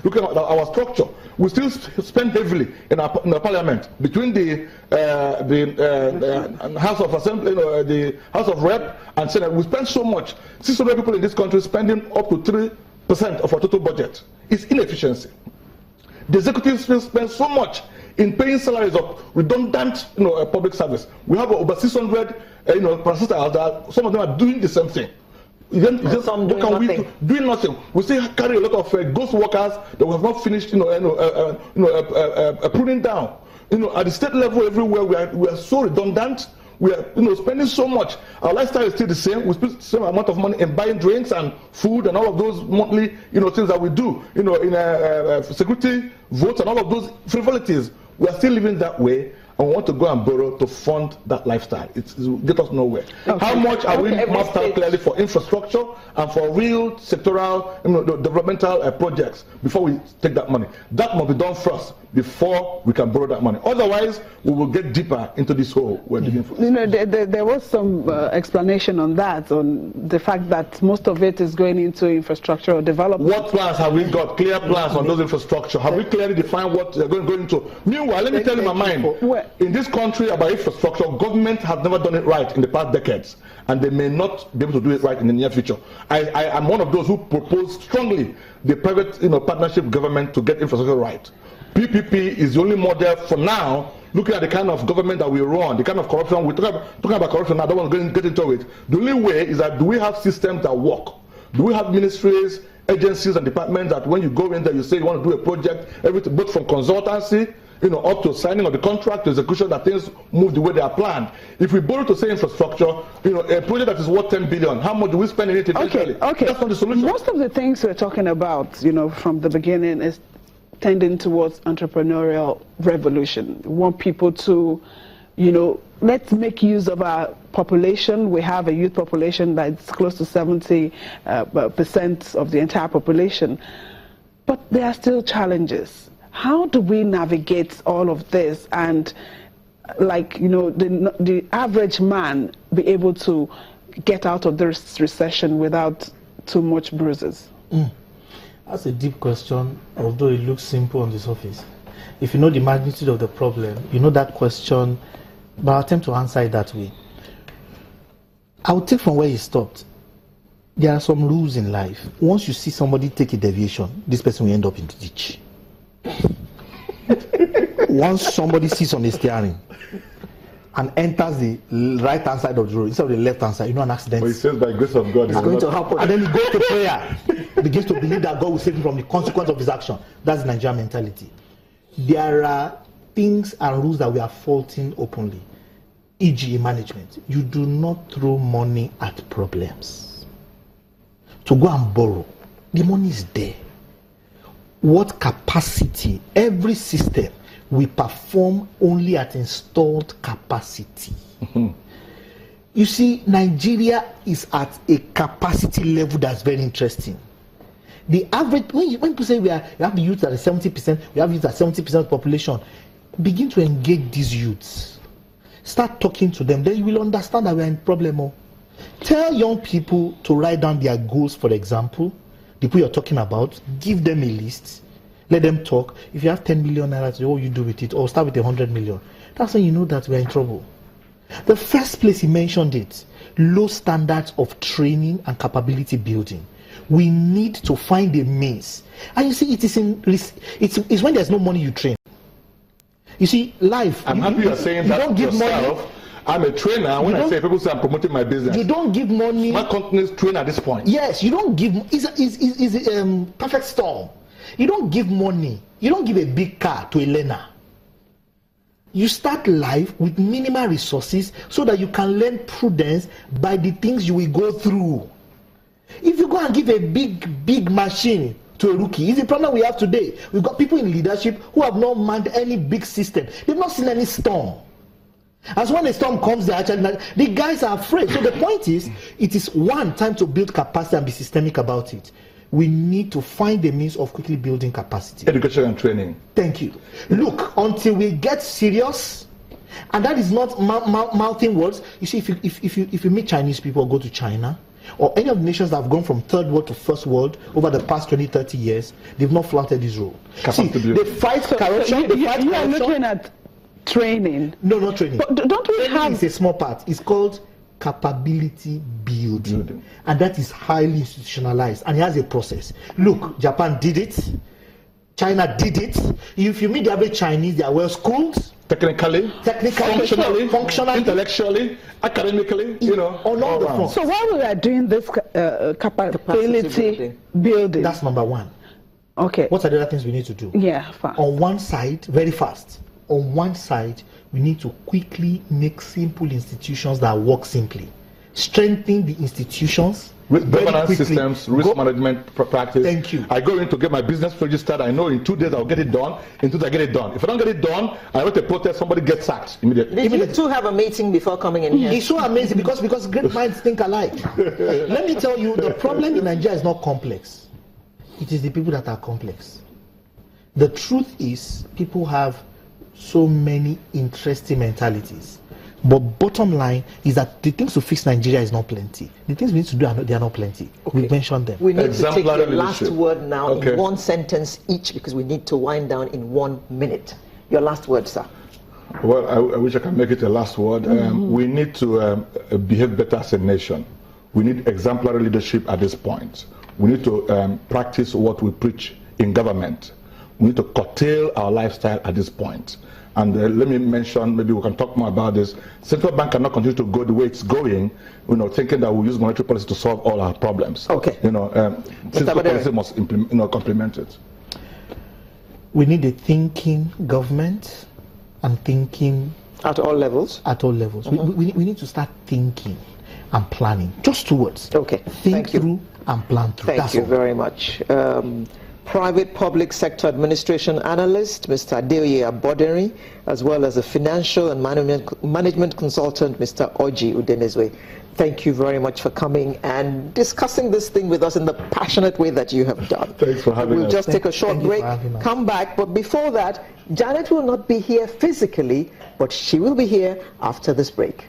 looking at our structure, we still spend heavily in our parliament between the House of Assembly, the House of Rep and Senate. We spend so much. 600 people in this country spending up to 3% of our total budget. It's inefficiency. The executive spends so much in paying salaries of redundant, public service. We have over 600, parastatals that some of them are doing the same thing. Doing nothing. We still carry a lot of ghost workers that we have not finished, pruning down. At the state level, everywhere we are so redundant. We are, spending so much. Our lifestyle is still the same. We spend the same amount of money in buying drinks and food and all of those monthly, things that we do. In security votes and all of those frivolities. We are still living that way, and we want to go and borrow to fund that lifestyle. It will get us nowhere. Okay. How much are we mapped out clearly for infrastructure and for real sectoral, developmental projects before we take that money? That must be done first before we can borrow that money. Otherwise, we will get deeper into this hole we're digging for. There was some explanation on that, on the fact that most of it is going into infrastructural development. What plans have we got? Clear plans on those infrastructure? Have we clearly defined what they're going to go into? Meanwhile, let me tell you my mind. In this country, about infrastructure, government has never done it right in the past decades, and they may not be able to do it right in the near future. I am one of those who propose strongly the private partnership government to get infrastructure right. PPP is the only model for now, looking at the kind of government that we run, the kind of corruption. We're talking about corruption now, I don't want to get into it. The only way is that, do we have systems that work? Do we have ministries, agencies and departments that when you go in there, you say you want to do a project, everything, both from consultancy, up to signing of the contract, to execution, that things move the way they are planned. If we borrow to say infrastructure, a project that is worth 10 billion, how much do we spend in it eventually? Okay. That's not the solution. Most of the things we're talking about, from the beginning is tending towards entrepreneurial revolution. We want people to, let's make use of our population. We have a youth population that's close to 70% of the entire population. But there are still challenges. How do we navigate all of this and, the average man be able to get out of this recession without too much bruises? That's a deep question, although it looks simple on the surface. If you know the magnitude of the problem, you know that question, but I'll attempt to answer it that way. I'll take from where he stopped. There are some rules in life. Once you see somebody take a deviation, this person will end up in the ditch. Once somebody sits on the steering and enters the right-hand side of the road instead of the left-hand side, an accident. But he says by grace of God, it's going to happen. And then he goes to prayer, begins to believe that God will save him from the consequence of his action. That's the Nigerian mentality. There are things and rules that we are faulting openly. E.g. management. You do not throw money at problems. To go and borrow, the money is there. What capacity? Every system we perform only at installed capacity. You see, Nigeria is at a capacity level that's very interesting. The average, when people say you have the youth that is 70%, we have youth at 70% of the population, begin to engage these youths. Start talking to them, then you will understand that we are in problem. Tell young people to write down their goals, for example. The people you're talking about, give them a list, let them talk. If you have 10 million naira, what you do with it, or start with 100 million. That's when you know that we're in trouble. The first place he mentioned it, low standards of training and capability building. We need to find a means. And you see, it's when there's no money you train. You see, life. I'm happy you're saying that don't give yourself. Money. I'm a trainer. When I say people say I'm promoting my business, you don't give money. My company's trained at this point. Yes, you don't give. It's a perfect storm. You don't give money. You don't give a big car to a learner. You start life with minimal resources so that you can learn prudence by the things you will go through. If you go and give a big machine to a rookie, it's the problem we have today. We've got people in leadership who have not manned any big system. They've not seen any storm. As when a storm comes, the guys are afraid. So the point is, it is time to build capacity and be systemic about it. We need to find a means of quickly building capacity. Education and training. Thank you. Look, until we get serious, and that is not mouthing words. You see, if you meet Chinese people or go to China, or any of the nations that have gone from third world to first world over the past 20, 30 years, they've not flouted this role. See, they fight corruption. You are looking at training. No, not training. But don't we have... It's a small part. It's called capability building. And that is highly institutionalized. And it has a process. Look, Japan did it. China did it. If you meet the average Chinese, they are well schooled. Technically, functionally, intellectually, academically, you know, on all the fronts. So while we are doing this capability building, that's number one. Okay. What are the other things we need to do? Yeah, fine. On one side, very fast. On one side, we need to quickly make simple institutions that work simply. Strengthen the institutions. With governance systems, risk management practice. Thank you. I go in to get my business registered. I know in 2 days I'll get it done. In 2 days I get it done. If I don't get it done, I went to protest. Somebody gets sacked immediately. Did you two have a meeting before coming in here? It's so amazing because great minds think alike. Let me tell you, the problem in Nigeria is not complex. It is the people that are complex. The truth is, people have so many interesting mentalities. But bottom line is that the things to fix Nigeria is not plenty. The things we need to do, they are not plenty. Okay. We mentioned them. We need to take your last word now in one sentence each because we need to wind down in 1 minute. Your last word, sir. Well, I wish I can make it a last word. We need to behave better as a nation. We need exemplary leadership at this point. We need to practice what we preach in government. We need to curtail our lifestyle at this point. And let me mention, maybe we can talk more about this. Central bank cannot continue to go the way it's going, you know, thinking that we'll use monetary policy to solve all our problems. Okay. You know, central policy must implement, complement it. We need a thinking government and thinking at all levels. At all levels. We need to start thinking and planning. Just 2 words. Okay. Think through and plan through. Thank you very much. Private public sector administration analyst, Mr. Adeoye Aboderi, as well as a financial and management consultant, Mr. Oji Udenezwe. Thank you very much for coming and discussing this thing with us in the passionate way that you have done. Thanks for having us. We'll just take a short break, come back, but before that, Janet will not be here physically, but she will be here after this break.